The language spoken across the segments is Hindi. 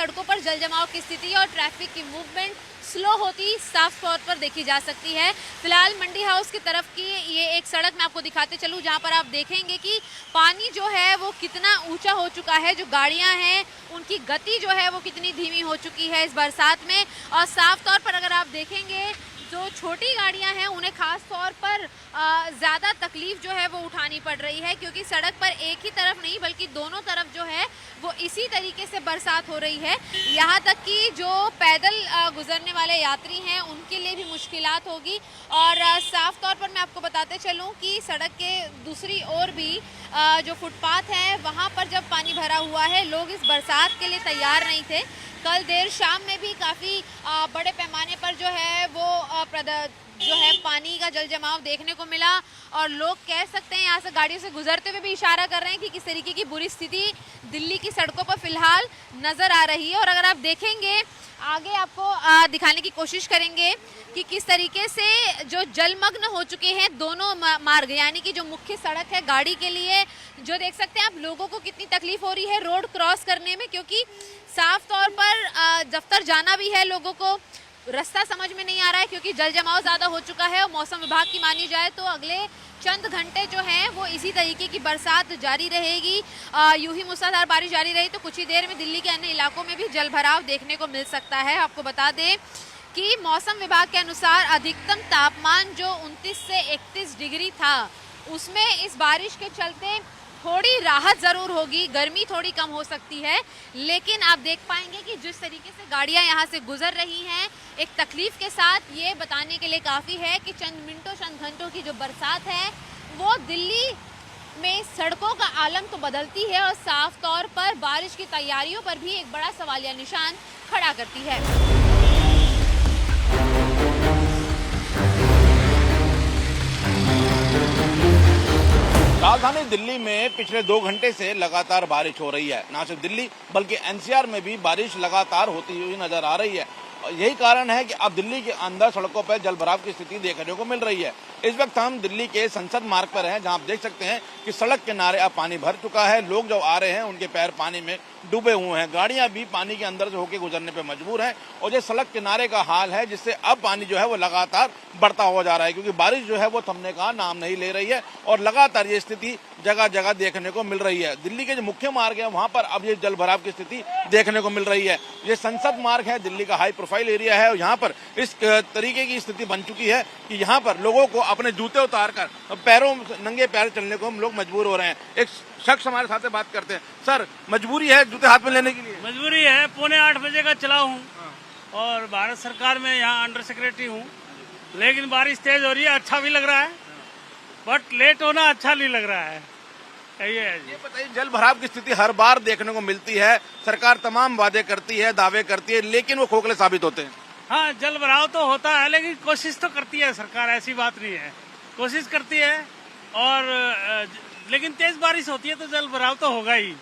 सड़कों पर जल जमाव की स्थिति और ट्रैफिक की मूवमेंट स्लो होती साफ तौर पर देखी जा सकती है। फिलहाल मंडी हाउस की तरफ की ये एक सड़क मैं आपको दिखाते चलूँ, जहाँ पर आप देखेंगे कि पानी जो है वो कितना ऊंचा हो चुका है। जो गाड़ियां हैं उनकी गति जो है वो कितनी धीमी हो चुकी है इस बरसात में। और साफ तौर पर अगर आप देखेंगे जो छोटी गाड़ियां हैं उन्हें खास तौर पर ज़्यादा तकलीफ जो है वो उठानी पड़ रही है, क्योंकि सड़क पर एक ही तरफ नहीं बल्कि दोनों तरफ जो है वो इसी तरीके से बरसात हो रही है। यहाँ तक कि जो पैदल गुजरने वाले यात्री हैं उनके लिए भी मुश्किलात होगी। और साफ तौर पर मैं आपको बताते चलूँ कि सड़क के दूसरी ओर भी जो फुटपाथ है वहाँ पर जब पानी भरा हुआ है, लोग इस बरसात के लिए तैयार नहीं थे। कल देर शाम में भी काफ़ी बड़े पैमाने पर जो है वो पानी का जल जमाव देखने को मिला। और लोग कह सकते हैं यहाँ से गाड़ियों से गुजरते हुए भी इशारा कर रहे हैं कि किस तरीके की बुरी स्थिति दिल्ली की सड़कों पर फिलहाल नज़र आ रही है। और अगर आप देखेंगे आगे आपको दिखाने की कोशिश करेंगे कि किस तरीके से जो जलमग्न हो चुके हैं दोनों मार्ग, यानी कि जो मुख्य सड़क है गाड़ी के लिए, जो देख सकते हैं आप लोगों को कितनी तकलीफ हो रही है रोड क्रॉस करने में, क्योंकि साफ तौर पर दफ्तर जाना भी है, लोगों को रास्ता समझ में नहीं आ रहा है क्योंकि जल जमाव ज़्यादा हो चुका है। और मौसम विभाग की मानी जाए तो अगले चंद घंटे जो हैं वो इसी तरीके की बरसात जारी रहेगी। यूं ही मूसलाधार बारिश जारी रही तो कुछ ही देर में दिल्ली के अन्य इलाकों में भी जल भराव देखने को मिल सकता है। आपको बता दें कि मौसम विभाग के अनुसार अधिकतम तापमान जो 29 से 31 डिग्री था उसमें इस बारिश के चलते थोड़ी राहत ज़रूर होगी, गर्मी थोड़ी कम हो सकती है। लेकिन आप देख पाएंगे कि जिस तरीके से गाड़ियां यहां से गुजर रही हैं एक तकलीफ के साथ, ये बताने के लिए काफ़ी है कि चंद मिनटों चंद घंटों की जो बरसात है वो दिल्ली में सड़कों का आलम तो बदलती है और साफ तौर पर बारिश की तैयारियों पर भी एक बड़ा सवालिया निशान खड़ा करती है। राजधानी दिल्ली में पिछले 2 घंटे से लगातार बारिश हो रही है। न सिर्फ दिल्ली बल्कि एनसीआर में भी बारिश लगातार होती हुई नजर आ रही है। यही कारण है कि अब दिल्ली के अंदर सड़कों पर जलभराव की स्थिति देखने को मिल रही है। इस वक्त हम दिल्ली के संसद मार्ग पर हैं, जहां आप देख सकते हैं कि सड़क किनारे अब पानी भर चुका है। लोग जो आ रहे हैं उनके पैर पानी में डूबे हुए हैं, गाड़ियां भी पानी के अंदर से होकर गुजरने पर मजबूर हैं। और ये सड़क किनारे का हाल है जिससे अब पानी जो है वो लगातार बढ़ता हो जा रहा है, क्योंकि बारिश जो है वो थमने का नाम नहीं ले रही है और लगातार ये स्थिति जगह जगह देखने को मिल रही है। दिल्ली के जो मुख्य मार्ग है वहां पर अब ये जल भराव की स्थिति देखने को मिल रही है। ये संसद मार्ग है, दिल्ली का हाई प्रोफाइल एरिया है और यहाँ पर इस तरीके की स्थिति बन चुकी है कि यहाँ पर लोगों को अपने जूते उतारकर पैरों नंगे पैर चलने को हम लोग मजबूर हो रहे हैं। एक शख्स हमारे साथ बात करते हैं। सर, मजबूरी है जूते हाथ में लेने के लिए? मजबूरी है, 7:45 बजे का चला हूँ और भारत सरकार में यहाँ अंडर सेक्रेटरी हूँ, लेकिन बारिश तेज हो रही है। अच्छा भी लग रहा है बट लेट होना अच्छा नहीं लग रहा है। ये बताइए, जल भराव की स्थिति हर बार देखने को मिलती है, सरकार तमाम वादे करती है, दावे करती है, लेकिन वो खोखले साबित होते हैं। हाँ, जल भराव तो होता है लेकिन कोशिश तो करती है सरकार, ऐसी बात नहीं है, कोशिश करती है। और लेकिन तेज बारिश होती है तो जल भराव तो होगा ही,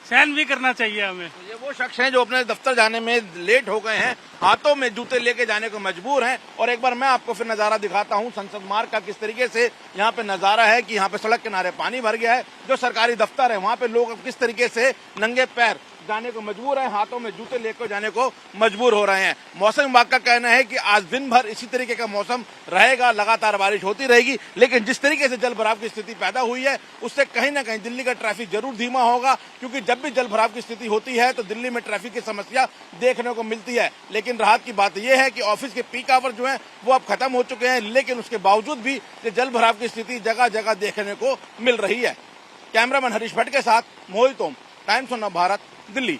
सहन भी करना चाहिए हमें। तो ये वो शख्स हैं जो अपने दफ्तर जाने में लेट हो गए हैं, हाथों में जूते लेके जाने को मजबूर हैं। और एक बार मैं आपको फिर नजारा दिखाता हूं संसद मार्ग का, किस तरीके से यहाँ पे नजारा है कि यहाँ पे सड़क किनारे पानी भर गया है। जो सरकारी दफ्तर है वहाँ पे लोग किस तरीके से नंगे पैर जाने को मजबूर है, हाथों में जूते लेकर जाने को मजबूर हो रहे हैं। मौसम विभाग का कहना है कि आज दिन भर इसी तरीके का मौसम रहेगा, लगातार बारिश होती रहेगी। लेकिन जिस तरीके से जल भराव की स्थिति पैदा हुई है उससे कहीं ना कहीं दिल्ली का ट्रैफिक जरूर धीमा होगा, क्योंकि जब भी जल भराव की स्थिति होती है तो दिल्ली में ट्रैफिक की समस्या देखने को मिलती है। लेकिन राहत की बात यह है कि ऑफिस के पीक आवर जो है वो अब खत्म हो चुके हैं, लेकिन उसके बावजूद भी जल भराव की स्थिति जगह जगह देखने को मिल रही है। कैमरामैन हरीश भट्ट के साथ मोहित ओम, टाइम्स ऑफ नव भारत, दिल्ली।